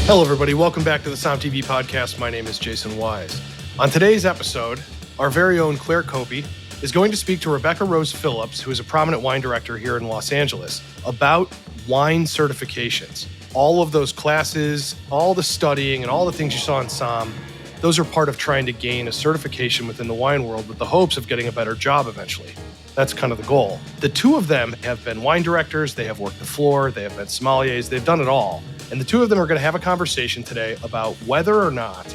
Hello, everybody. Welcome back to the Som TV podcast. My name is Jason Wise. On today's episode, our very own Claire Copey is going to speak to Rebecca Rose Phillips, who is a prominent wine director here in Los Angeles, about wine certifications. All of those classes, all the studying, and all the things you saw in Som, those are part of trying to gain a certification within the wine world with the hopes of getting a better job eventually. That's kind of the goal. The two of them have been wine directors, they have worked the floor, they have been sommeliers, they've done it all. And the two of them are going to have a conversation today about whether or not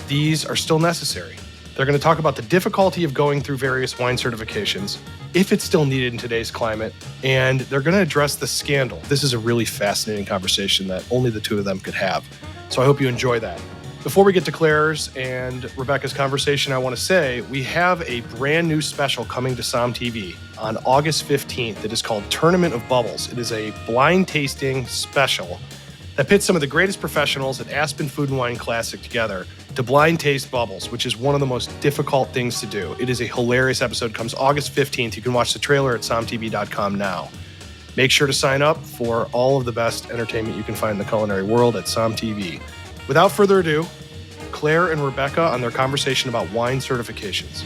these are still necessary. They're going to talk about the difficulty of going through various wine certifications, if it's still needed in today's climate, and they're going to address the scandal. This is a really fascinating conversation that only the two of them could have. So I hope you enjoy that. Before we get to Claire's and Rebecca's conversation, I want to say we have a brand new special coming to Som TV on August 15th. It is called Tournament of Bubbles. It is a blind tasting special that pits some of the greatest professionals at Aspen Food and Wine Classic together to blind taste bubbles, which is one of the most difficult things to do. It is a hilarious episode. It comes August 15th. You can watch the trailer at somtv.com now. Make sure to sign up for all of the best entertainment you can find in the culinary world at Som TV. Without further ado, Claire and Rebecca on their conversation about wine certifications.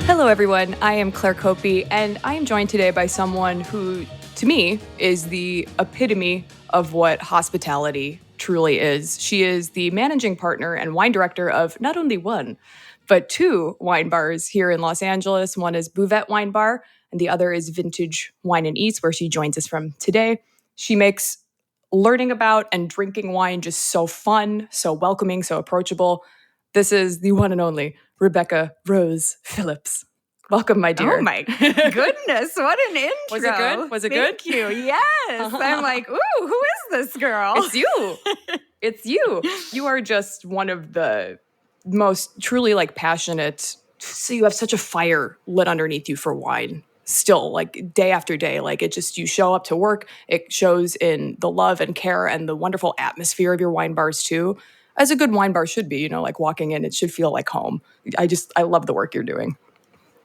Hello, everyone. I am Claire Copey, and I am joined today by someone who, to me, is the epitome of what hospitality truly is. She is the managing partner and wine director of not only one, but two wine bars here in Los Angeles. One is Buvette Wine Bar, and the other is Vintage Wine and Eats, where she joins us from today. She makes learning about and drinking wine just so fun, so welcoming, so approachable. This is the one and only Rebecca Rose Phillips. Welcome, my dear. Oh my goodness, what an intro. Was it good? Was it good? Thank you. Yes. I'm like, ooh, who is this girl? It's you. It's you. You are just one of the most truly passionate. So you have such a fire lit underneath you for wine. Still, day after day, it just, you show up to work. It shows in the love and care and the wonderful atmosphere of your wine bars too. As a good wine bar should be, walking in, it should feel like home. I love the work you're doing.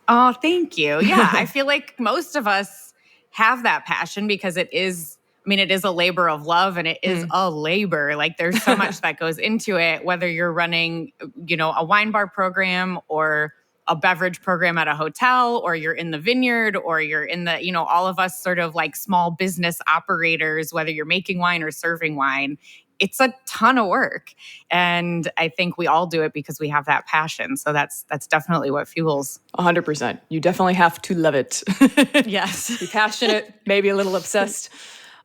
Oh, thank you. Yeah, I feel like most of us have that passion because it is a labor of love and it is a labor. There's so much that goes into it, whether you're running, a wine bar program or a beverage program at a hotel, or you're in the vineyard, or you're in the, all of us sort of small business operators, whether you're making wine or serving wine. It's a ton of work. And I think we all do it because we have that passion. So that's definitely what fuels. 100%. You definitely have to love it. Yes. Be passionate, maybe a little obsessed.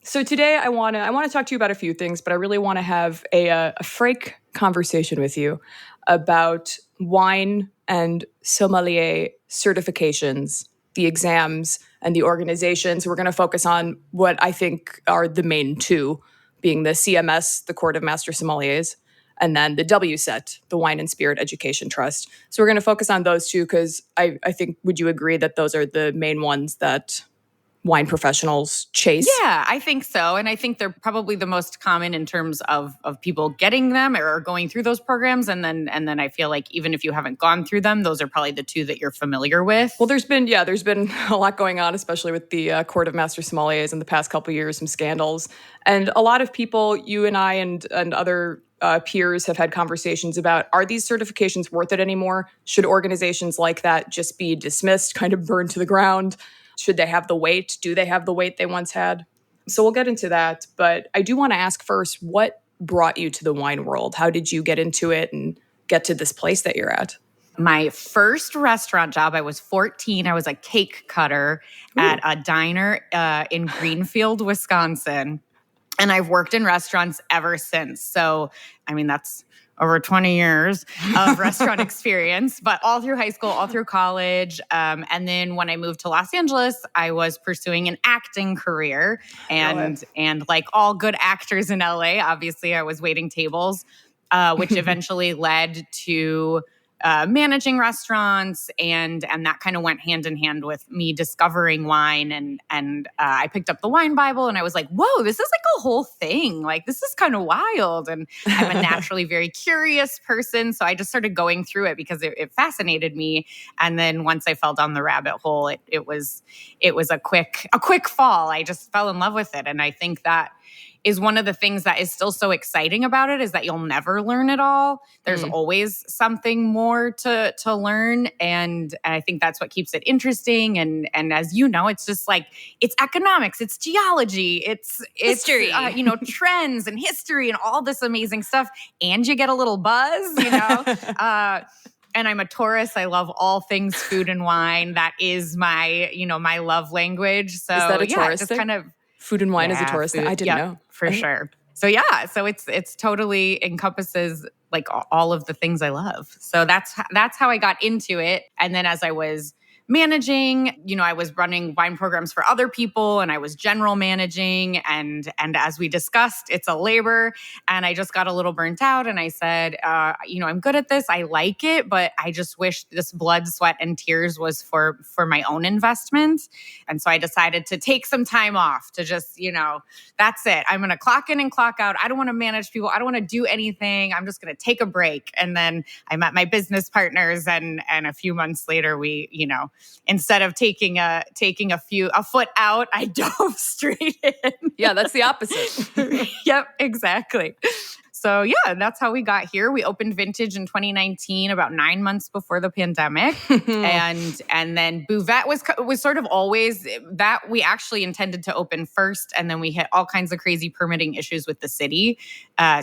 So today I want to talk to you about a few things, but I really want to have a frank conversation with you about wine and sommelier certifications, the exams, and the organizations. We're going to focus on what I think are the main two, being the CMS, the Court of Master Sommeliers, and then the WSET, the Wine and Spirit Education Trust. So we're going to focus on those two because I think, would you agree that those are the main ones that wine professionals chase? Yeah, I think so. And I think they're probably the most common in terms of people getting them or going through those programs. And then I feel like even if you haven't gone through them, those are probably the two that you're familiar with. Well, there's been a lot going on, especially with the Court of Master Sommeliers in the past couple of years, some scandals. And a lot of people, you and I and other peers have had conversations about, are these certifications worth it anymore? Should organizations like that just be dismissed, kind of burned to the ground? Should they have the weight? Do they have the weight they once had? So we'll get into that. But I do want to ask first, what brought you to the wine world? How did you get into it and get to this place that you're at? My first restaurant job, I was 14. I was a cake cutter at a diner in Greenfield, Wisconsin. And I've worked in restaurants ever since. So, that's over 20 years of restaurant experience, but all through high school, all through college. And then when I moved to Los Angeles, I was pursuing an acting career. And like all good actors in LA, obviously I was waiting tables, which eventually led to managing restaurants, and that kind of went hand in hand with me discovering wine. And I picked up the wine Bible, and I was like, whoa, this is like a whole thing. This is kind of wild. And I'm a naturally very curious person, so I just started going through it because it fascinated me. And then once I fell down the rabbit hole, it was a quick fall. I just fell in love with it, and I think that is one of the things that is still so exciting about it, is that you'll never learn it all. There's always something more to learn. And I think that's what keeps it interesting. And as you know, it's just like, it's economics, it's geology, it's history, trends and history and all this amazing stuff. And you get a little buzz, and I'm a Taurus. I love all things food and wine. That is my, my love language. So is that a Taurus just thing? kind of Food and wine is a Taurus thing? I didn't know. For sure. So yeah, so it's totally encompasses like all of the things I love. So that's how I got into it. And then as I was managing, I was running wine programs for other people, and I was general managing. And as we discussed, it's a labor, and I just got a little burnt out. And I said, I'm good at this. I like it, but I just wish this blood, sweat, and tears was for my own investment. And so I decided to take some time off to just, that's it. I'm going to clock in and clock out. I don't want to manage people. I don't want to do anything. I'm just going to take a break. And then I met my business partners, and a few months later, we, instead of taking a foot out, I dove straight in. Yeah, that's the opposite. Yep, exactly. So yeah, that's how we got here. We opened Vintage in 2019, about 9 months before the pandemic. and then Buvette was sort of always that we actually intended to open first. And then we hit all kinds of crazy permitting issues with the city.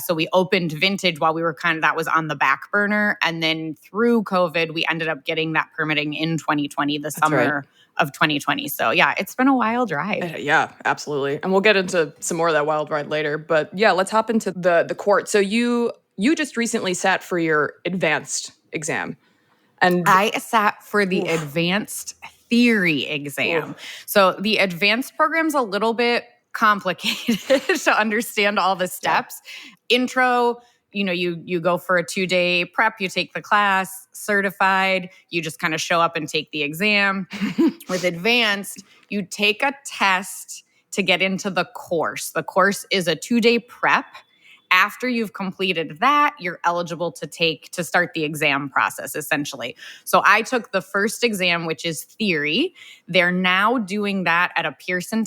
So we opened Vintage while we were that was on the back burner. And then through COVID, we ended up getting that permitting in 2020, the summer of 2020. So yeah, it's been a wild ride. Yeah, absolutely. And we'll get into some more of that wild ride later. But yeah, let's hop into the court. So you just recently sat for your advanced exam. And I sat for the advanced theory exam. So the advanced program's a little bit complicated to understand all the steps. Intro, you go for a 2-day prep, you take the class. Certified, you just kind of show up and take the exam. With advanced, you take a test to get into the course. The course is a 2-day prep. After you've completed that, you're eligible to start the exam process, essentially. So I took the first exam, which is theory. They're now doing that at a Pearson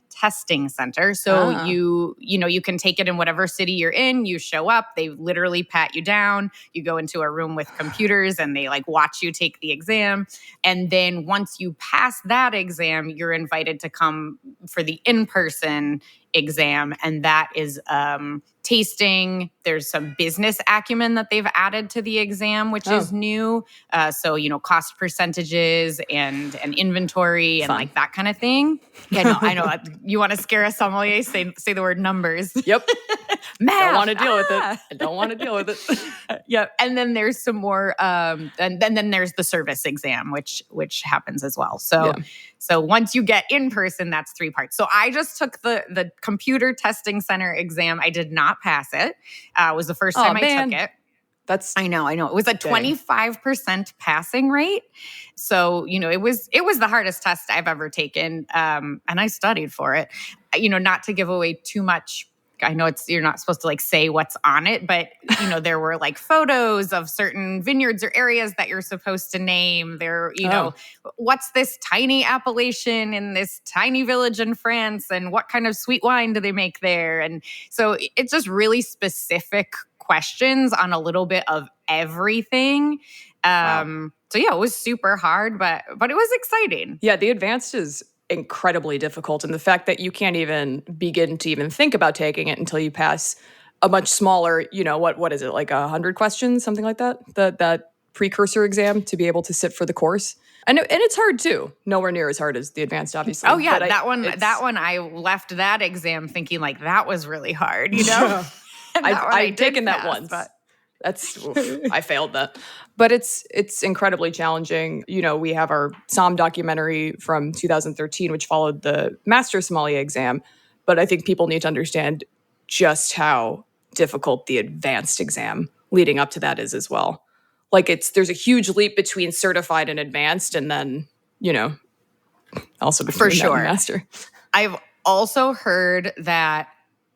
testing center. So you can take it in whatever city you're in. You show up, they literally pat you down. You go into a room with computers, and they watch you take the exam. And then once you pass that exam, you're invited to come for the in-person exam. And that is tasting. There's some business acumen that they've added to the exam, which is new. So, cost percentages and inventory and Fun. that kind of thing. Yeah, no, I know. You want to scare a sommelier? Say the word numbers. Yep. Math. Don't want to deal with it. I don't want to deal with it. Yep. And then there's some more, and then there's the service exam, which happens as well. So once you get in person, that's 3 parts. So I just took the computer testing center exam. I did not pass it. It was the first time I took it. I know. It was a 25% passing rate. So, it was the hardest test I've ever taken. And I studied for it, not to give away too much. I know you're not supposed to say what's on it, but there were photos of certain vineyards or areas that you're supposed to name. What's this tiny appellation in this tiny village in France, and what kind of sweet wine do they make there? And so it's just really specific questions on a little bit of everything. Wow. So yeah, it was super hard, but it was exciting. Yeah, the advanced is incredibly difficult. And the fact that you can't even begin to even think about taking it until you pass a much smaller, what is it, 100 questions, something like that? That precursor exam to be able to sit for the course. And it's hard too. Nowhere near as hard as the advanced, obviously. Oh yeah, that one I left that exam thinking that was really hard, I've taken that once. But I failed that. But it's incredibly challenging. We have our Somm documentary from 2013, which followed the Master Sommelier exam. But I think people need to understand just how difficult the advanced exam leading up to that is as well. There's a huge leap between certified and advanced, and then, also between for sure. and master. I've also heard that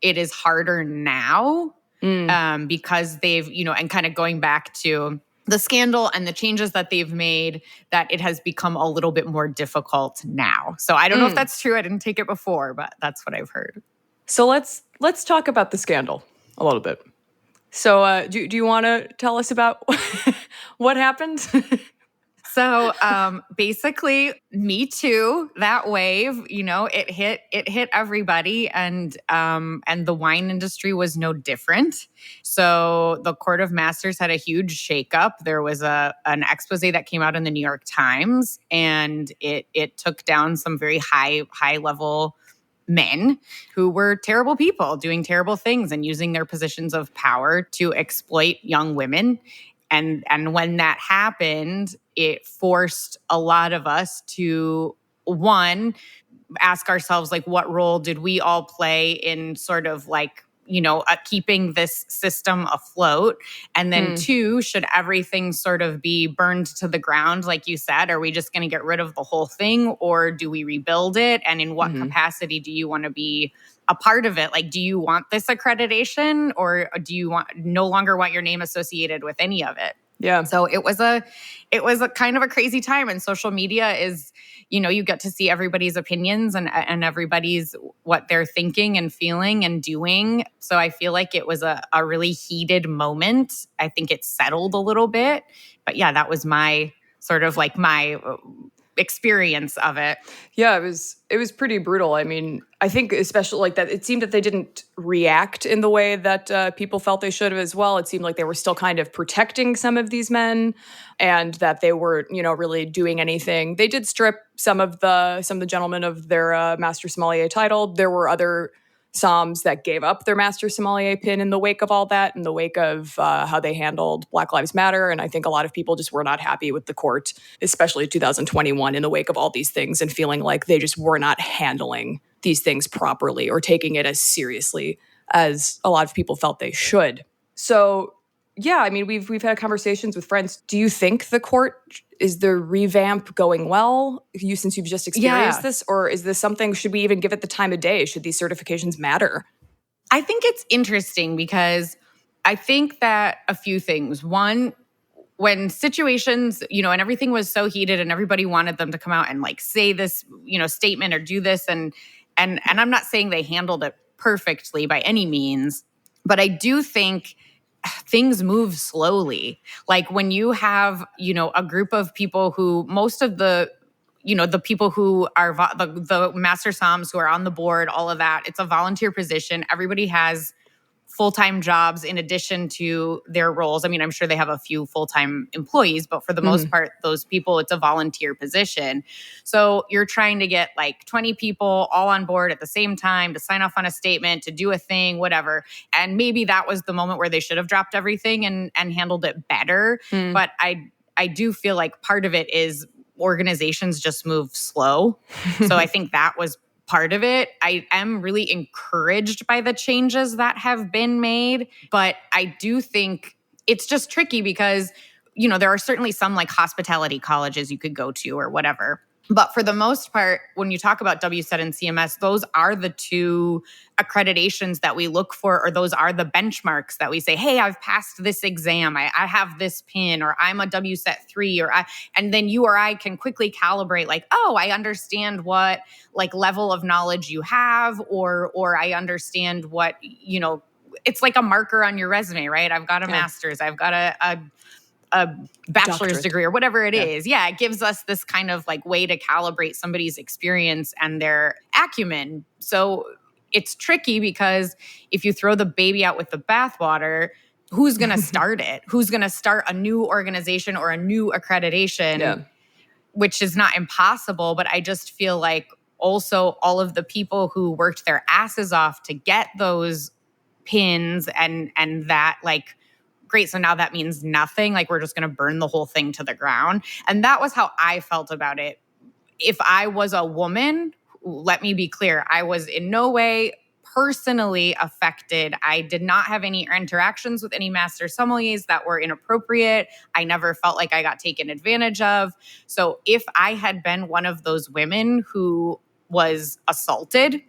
it is harder now because they've, and kind of going back to the scandal and the changes that they've made, that it has become a little bit more difficult now. So I don't know if that's true. I didn't take it before, but that's what I've heard. So let's talk about the scandal a little bit. So do you want to tell us about what happened? So basically, Me Too, that wave, it hit everybody, and the wine industry was no different. So the Court of Masters had a huge shakeup. There was an expose that came out in the New York Times, and it took down some very high level men who were terrible people doing terrible things and using their positions of power to exploit young women. And when that happened, it forced a lot of us to, one, ask ourselves, like, what role did we all play in sort of like, keeping this system afloat? And then two, should everything sort of be burned to the ground, like you said? Are we just going to get rid of the whole thing, or do we rebuild it? And in what capacity do you want to be a part of it? Like, do you want this accreditation, or do you no longer want your name associated with any of it? Yeah. So it was a kind of a crazy time, and social media is, you get to see everybody's opinions and everybody's what they're thinking and feeling and doing. So I feel like it was a really heated moment. I think it settled a little bit, but yeah, that was my sort of like my experience of it. Yeah, it was pretty brutal. I mean, I think especially like that, it seemed that they didn't react in the way that people felt they should have as well. It seemed like they were still kind of protecting some of these men, and that they weren't, really doing anything. They did strip some of the gentlemen of their Master Sommelier title. There were other somms that gave up their Master Sommelier pin in the wake of all that, in the wake of how they handled Black Lives Matter. And I think a lot of people just were not happy with the court, especially 2021, in the wake of all these things, and feeling like they just were not handling these things properly or taking it as seriously as a lot of people felt they should. So yeah, I mean, we've had conversations with friends. Do you think the court, is the revamp going well? Since you've just experienced this, or is this something, should we even give it the time of day? Should these certifications matter? I think it's interesting because I think that a few things. One, when situations, and everything was so heated and everybody wanted them to come out and like say this, statement or do this. And I'm not saying they handled it perfectly by any means, but I do think things move slowly. Like when you have, a group of people who, most of the, the people who are the master somms who are on the board, all of that, it's a volunteer position. Everybody has full-time jobs in addition to their roles. I mean, I'm sure they have a few full-time employees, but for the most part, those people, it's a volunteer position. So you're trying to get like 20 people all on board at the same time to sign off on a statement, to do a thing, whatever. And maybe that was the moment where they should have dropped everything and handled it better. But I do feel like part of it is organizations just move slow. So I think that was part of it. I am really encouraged by the changes that have been made, but I do think it's just tricky because, there are certainly some like hospitality colleges you could go to or whatever. But for the most part, when you talk about WSET and CMS, those are the two accreditations that we look for, or those are the benchmarks that we say, hey, I've passed this exam, I have this pin, or I'm a WSET 3, and then you or I can quickly calibrate like, oh, I understand what like level of knowledge you have, or I understand what, it's like a marker on your resume, right? I've got a master's, I've got a bachelor's degree or whatever it is. Yeah, it gives us this kind of like way to calibrate somebody's experience and their acumen. So it's tricky because if you throw the baby out with the bathwater, who's going to start it? Who's going to start a new organization or a new accreditation? Yeah. Which is not impossible, but I just feel like also all of the people who worked their asses off to get those pins and that like, great, so now that means nothing. Like we're just going to burn the whole thing to the ground. And that was how I felt about it. If I was a woman, let me be clear, I was in no way personally affected. I did not have any interactions with any master sommeliers that were inappropriate. I never felt like I got taken advantage of. So if I had been one of those women who was assaulted,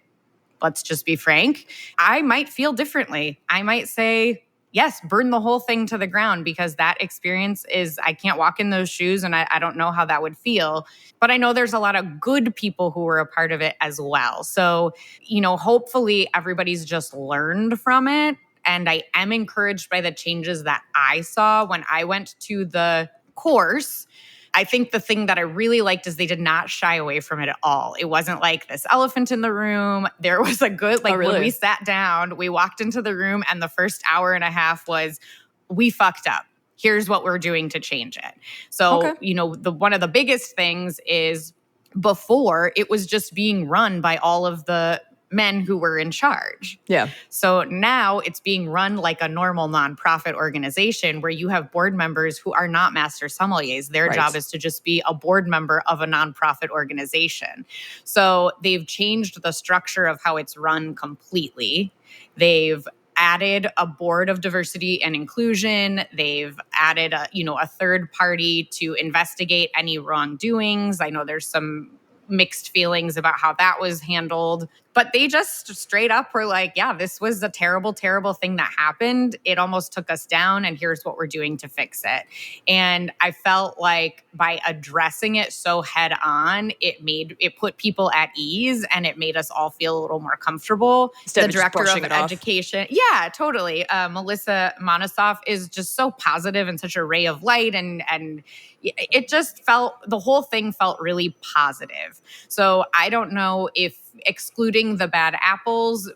let's just be frank, I might feel differently. I might say, yes, burn the whole thing to the ground, because that experience is, I can't walk in those shoes, and I don't know how that would feel. But I know there's a lot of good people who were a part of it as well. So, hopefully everybody's just learned from it. And I am encouraged by the changes that I saw when I went to the course. I think the thing that I really liked is they did not shy away from it at all. It wasn't like this elephant in the room. There was a good, Oh, really? when we sat down, we walked into the room, and the first hour and a half was, we fucked up. Here's what we're doing to change it. So, Okay. one of the biggest things is, before, it was just being run by all of the men who were in charge. Yeah. So now it's being run like a normal nonprofit organization, where you have board members who are not master sommeliers. Their Right. job is to just be a board member of a nonprofit organization. So they've changed the structure of how it's run completely. They've added a board of diversity and inclusion. They've added a third party to investigate any wrongdoings. I know there's some mixed feelings about how that was handled, but they just straight up were like, yeah, this was a terrible, terrible thing that happened. It almost took us down, and here's what we're doing to fix it. And I felt like by addressing it so head on, it put people at ease, and it made us all feel a little more comfortable. Instead The of just director brushing of it off. education, yeah, totally. Melissa Monosoff is just so positive and such a ray of light, and it just the whole thing felt really positive. So I don't know if excluding the bad apples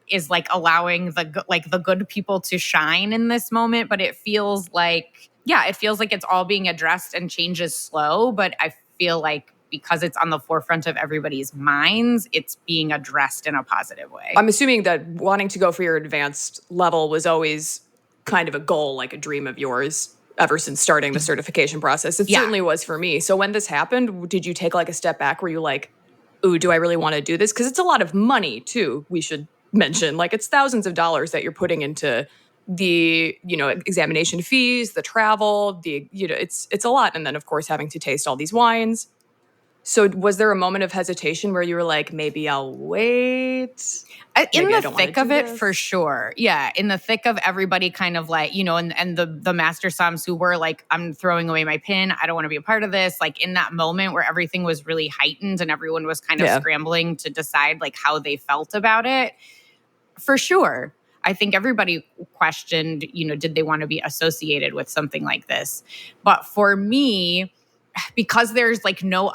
is like allowing the good people to shine in this moment, but it feels like it's all being addressed, and change is slow, but I feel like because it's on the forefront of everybody's minds, it's being addressed in a positive way. I'm assuming that wanting to go for your advanced level was always kind of a goal, like a dream of yours, ever since starting the certification process. It certainly was for me. So when this happened, did you take like a step back? Were you like, ooh, do I really want to do this? Because it's a lot of money too, we should mention. Like, it's thousands of dollars that you're putting into the, examination fees, the travel, it's a lot. And then of course having to taste all these wines. So was there a moment of hesitation where you were like, maybe I'll wait? In Maybe I the don't wanna thick of do it, this? for sure. Yeah, in the thick of everybody kind of like, and the master somms who were like, I'm throwing away my pin. I don't want to be a part of this. Like, in that moment where everything was really heightened and everyone was kind of scrambling to decide like how they felt about it, for sure. I think everybody questioned, did they want to be associated with something like this? But for me, because there's like no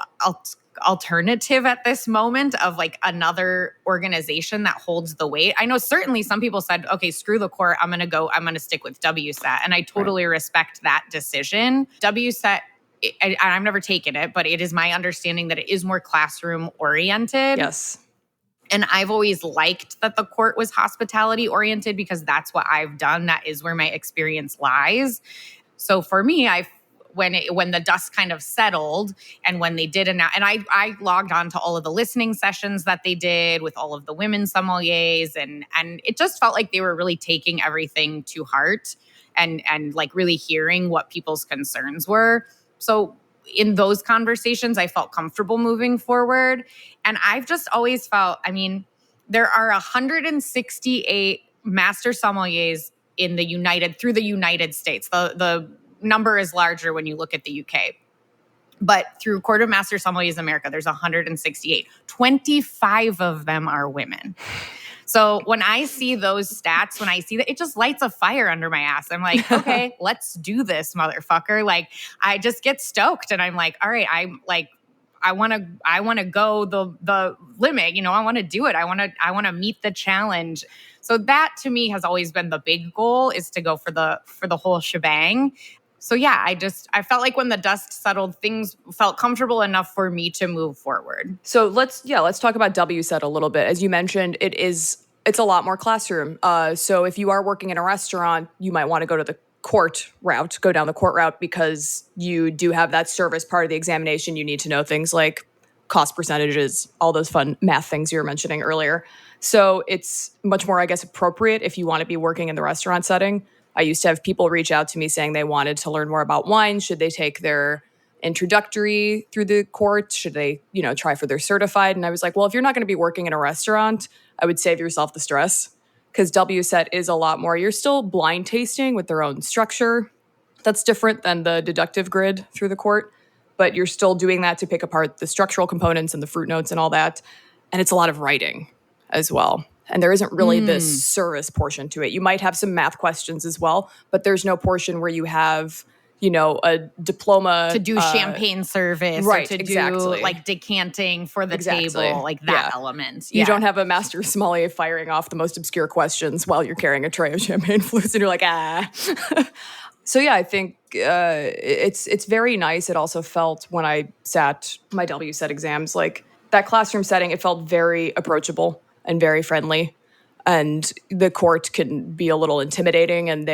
alternative at this moment of like another organization that holds the weight. I know certainly some people said, okay, screw the court. I'm going to stick with WSET. And I totally respect that decision. WSET, I've never taken it, but it is my understanding that it is more classroom oriented. Yes. And I've always liked that the court was hospitality oriented, because that's what I've done. That is where my experience lies. So for me, when the dust kind of settled, and when they did announce, and I logged on to all of the listening sessions that they did with all of the women sommeliers, and it just felt like they were really taking everything to heart, and like really hearing what people's concerns were. So in those conversations, I felt comfortable moving forward. And I've just always felt, there are 168 master sommeliers through the United States. The number is larger when you look at the UK. But through Court of Master Sommeliers America, there's 168. 25 of them are women. So when I see those stats, when I see that, it just lights a fire under my ass. I'm like, okay, let's do this, motherfucker. Like, I just get stoked, and I'm like, all right, I want to go the limit. I want to do it. I want to meet the challenge. So that to me has always been the big goal, is to go for the whole shebang. So yeah, I felt like when the dust settled, things felt comfortable enough for me to move forward. So let's talk about WSET a little bit. As you mentioned, it's a lot more classroom. So if you are working in a restaurant, you might want to go down the court route, because you do have that service part of the examination. You need to know things like cost percentages, all those fun math things you were mentioning earlier. So it's much more, I guess, appropriate if you want to be working in the restaurant setting. I used to have people reach out to me saying they wanted to learn more about wine. Should they take their introductory through the court? Should they, try for their certified? And I was like, well, if you're not going to be working in a restaurant, I would save yourself the stress. because WSET is a lot more. You're still blind tasting with their own structure. That's different than the deductive grid through the court, but you're still doing that to pick apart the structural components and the fruit notes and all that. And it's a lot of writing as well. And there isn't really this service portion to it. You might have some math questions as well, but there's no portion where you have, a diploma. To do champagne service, right, or to exactly. do like decanting for the table, like that element. You don't have a master sommelier firing off the most obscure questions while you're carrying a tray of champagne flutes and you're like, ah. So yeah, I think it's very nice. It also felt when I sat my WSET exams, like that classroom setting, it felt very approachable and very friendly. And the court can be a little intimidating, and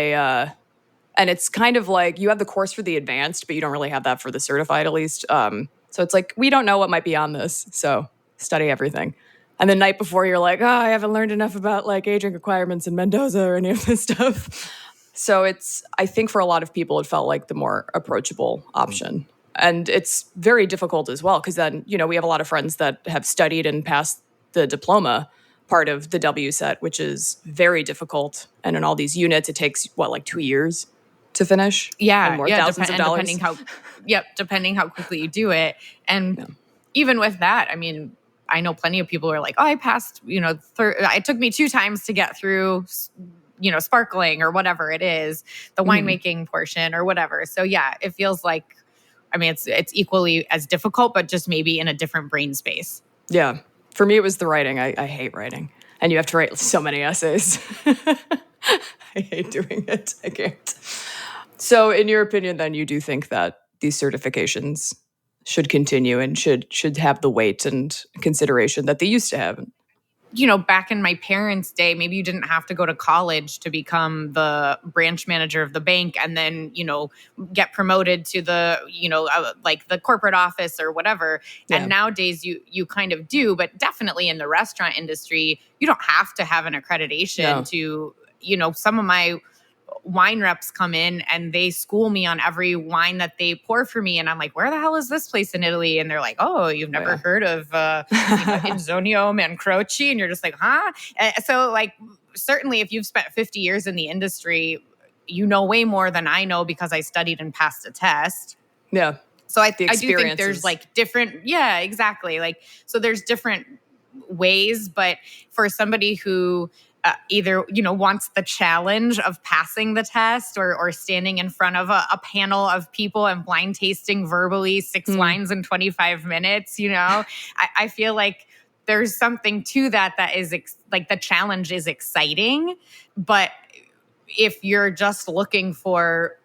and it's kind of like you have the course for the advanced, but you don't really have that for the certified, at least. So it's like, we don't know what might be on this, so study everything. And the night before, you're like, I haven't learned enough about like aging requirements in Mendoza or any of this stuff. So I think for a lot of people, it felt like the more approachable option. And it's very difficult as well, because then, we have a lot of friends that have studied and passed the diploma part of the WSET, which is very difficult. And in all these units, it takes, like 2 years to finish? Yeah, thousands of dollars. Depending how quickly you do it. And even with that, I mean, I know plenty of people who are like, I passed, it took me 2 times to get through, sparkling or whatever it is, the winemaking portion or whatever. So yeah, it feels like, I mean, it's equally as difficult, but just maybe in a different brain space. Yeah. For me, it was the writing. I hate writing. And you have to write so many essays. I hate doing it. I can't. So in your opinion, then, you do think that these certifications should continue and should have the weight and consideration that they used to have? Back in my parents' day, maybe you didn't have to go to college to become the branch manager of the bank and then, get promoted to the, like the corporate office or whatever. Yeah. And nowadays you kind of do, but definitely in the restaurant industry, you don't have to have an accreditation to, some of my wine reps come in and they school me on every wine that they pour for me. And I'm like, where the hell is this place in Italy? And they're like, oh, you've never heard of Insonio Mancroci? And you're just like, huh? So like, certainly if you've spent 50 years in the industry, you know way more than I know because I studied and passed a test. Yeah. So I do think there's like different, exactly. Like, so there's different ways, but for somebody who either, wants the challenge of passing the test or standing in front of a panel of people and blind tasting verbally 6 wines in 25 minutes, I feel like there's something to that is like the challenge is exciting. But if you're just looking for,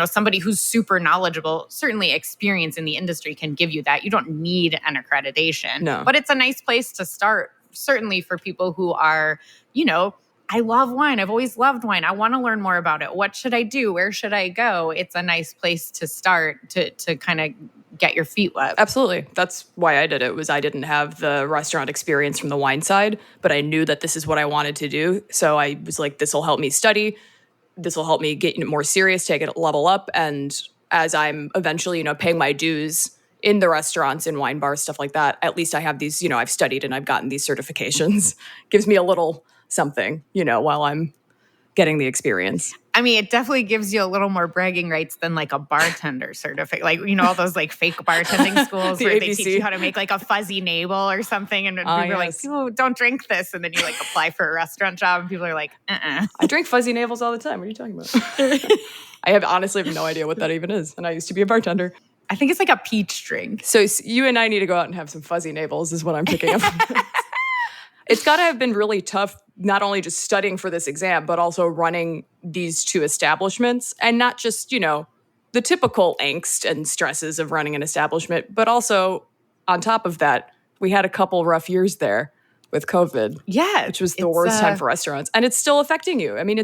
somebody who's super knowledgeable, certainly experience in the industry can give you that. You don't need an accreditation. No. But it's a nice place to start. Certainly for people who are, I love wine. I've always loved wine. I want to learn more about it. What should I do? Where should I go? It's a nice place to start to kind of get your feet wet. Absolutely. That's why I did it. Was I didn't have the restaurant experience from the wine side, but I knew that this is what I wanted to do. So I was like, this will help me study. This will help me get more serious, take it a level up. And as I'm eventually, paying my dues in the restaurants, in wine bars, stuff like that, at least I have these, I've studied and I've gotten these certifications. Gives me a little something, while I'm getting the experience. I mean, it definitely gives you a little more bragging rights than like a bartender certificate. Like, all those like fake bartending schools where they teach you how to make like a fuzzy navel or something. And people are like, oh, don't drink this. And then you like apply for a restaurant job and people are like, I drink fuzzy navels all the time. What are you talking about? I honestly have no idea what that even is. And I used to be a bartender. I think it's like a peach drink. So you and I need to go out and have some fuzzy navels is what I'm picking up. It's got to have been really tough, not only just studying for this exam, but also running these 2 establishments and not just, the typical angst and stresses of running an establishment, but also on top of that, we had a couple rough years there with COVID. Yeah. Which was the worst time for restaurants. And it's still affecting you. I mean,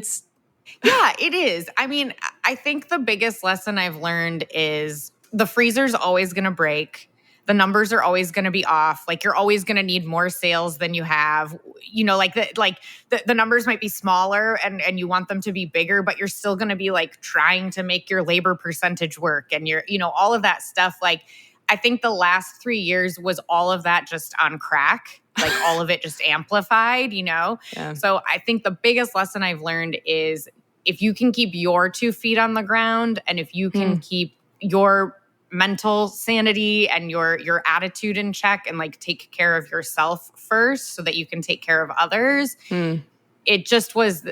Yeah, it is. I mean, I think the biggest lesson I've learned is the freezer's always going to break. The numbers are always going to be off. Like you're always going to need more sales than you have. The numbers might be smaller and you want them to be bigger, but you're still going to be like trying to make your labor percentage work and all of that stuff. Like I think the last 3 years was all of that just on crack. like all of it just amplified, Yeah. So I think the biggest lesson I've learned is if you can keep your 2 feet on the ground, and if you can keep your mental sanity and your attitude in check, and like take care of yourself first so that you can take care of others, it just was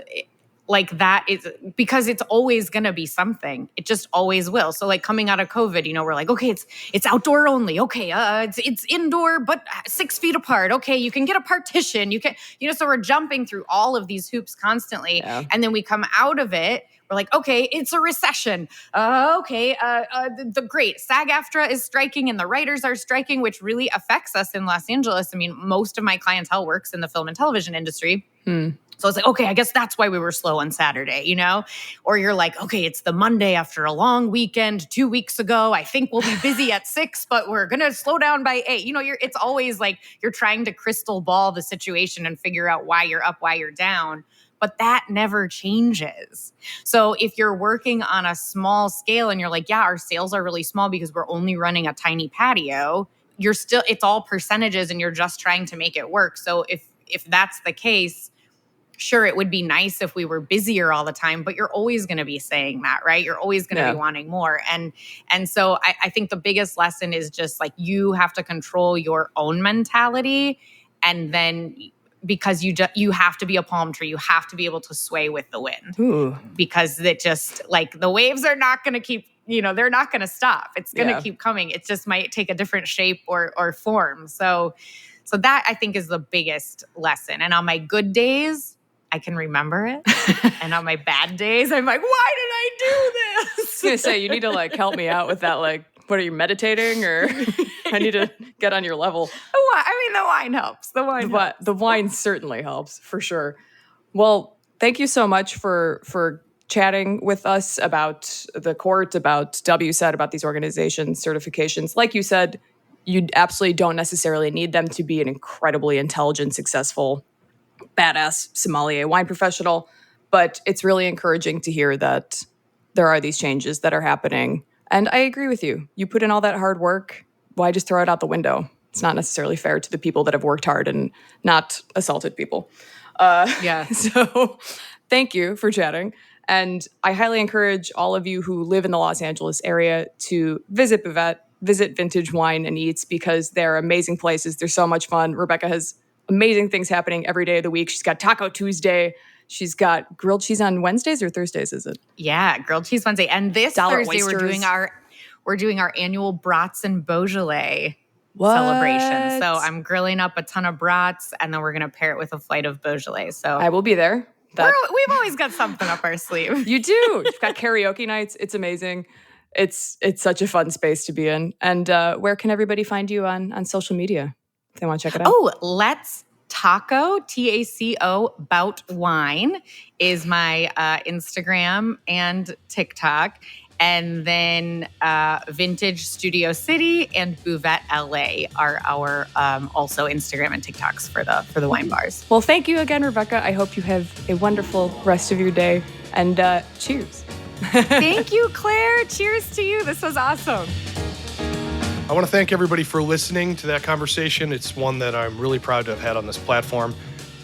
like that is because it's always going to be something. It just always will. So like coming out of COVID, we're like, okay, it's outdoor only. Okay. It's indoor, but 6 feet apart. Okay. You can get a partition. You can, so we're jumping through all of these hoops constantly. Yeah. And then we come out of it. We're like, okay, it's a recession. The great SAG-AFTRA is striking and the writers are striking, which really affects us in Los Angeles. I mean, most of my clientele works in the film and television industry. So it's like, okay, I guess that's why we were slow on Saturday, Or you're like, okay, it's the Monday after a long weekend 2 weeks ago. I think we'll be busy at 6, but we're going to slow down by 8. It's always like you're trying to crystal ball the situation and figure out why you're up, why you're down. But that never changes. So if you're working on a small scale and you're like, yeah, our sales are really small because we're only running a tiny patio, it's all percentages and you're just trying to make it work. So if that's the case, sure, it would be nice if we were busier all the time, but you're always going to be saying that, right? You're always going to be wanting more. And so I think the biggest lesson is just like you have to control your own mentality, and then because you have to be a palm tree. You have to be able to sway with the wind. Ooh. Because it just like the waves are not going to keep, they're not going to stop. It's going to keep coming. It just might take a different shape or form. So that I think is the biggest lesson. And on my good days, I can remember it. And on my bad days, I'm like, why did I do this? I was going to say, you need to like help me out with that. Like, what are you meditating, or I need to get on your level? I mean, the wine helps. The wine certainly helps for sure. Well, thank you so much for chatting with us about the court, about WSET, about these organizations, certifications. Like you said, you absolutely don't necessarily need them to be an incredibly intelligent, successful, badass sommelier wine professional, but it's really encouraging to hear that there are these changes that are happening. And I agree with you. You put in all that hard work, why just throw it out the window? It's not necessarily fair to the people that have worked hard and not assaulted people. So thank you for chatting. And I highly encourage all of you who live in the Los Angeles area to visit Buvette, visit Vintage Wine and Eats, because they're amazing places. They're so much fun. Rebecca has amazing things happening every day of the week. She's got Taco Tuesday. She's got grilled cheese on Wednesdays or Thursdays, is it? Yeah, grilled cheese Wednesday. And this Thursday we're doing our annual Brats and Beaujolais celebration. So I'm grilling up a ton of brats, and then we're going to pair it with a flight of Beaujolais. So I will be there. We've always got something up our sleeve. You do. You've got karaoke nights. It's amazing. It's such a fun space to be in. And where can everybody find you on social media if they want to check it out? Oh, Let's Taco, TACO, Bout Wine is my Instagram and TikTok. And then Vintage Studio City and Buvette LA are our also Instagram and TikToks for the wine bars. Well, thank you again, Rebecca. I hope you have a wonderful rest of your day. And cheers. Thank you, Claire. Cheers to you. This was awesome. I want to thank everybody for listening to that conversation. It's one that I'm really proud to have had on this platform.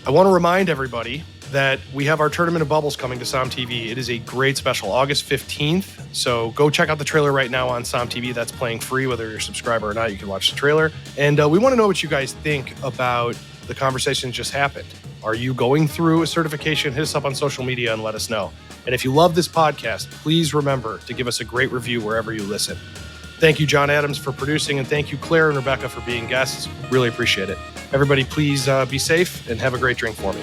I want to remind everybody that we have our Tournament of Bubbles coming to Som TV. It is a great special, August 15th. So go check out the trailer right now on Som TV. That's playing free, whether you're a subscriber or not. You can watch the trailer. And we want to know what you guys think about the conversation that just happened. Are you going through a certification? Hit us up on social media and let us know. And if you love this podcast, please remember to give us a great review wherever you listen. Thank you, John Adams, for producing, and thank you, Claire and Rebecca, for being guests. Really appreciate it. Everybody, please be safe and have a great drink for me.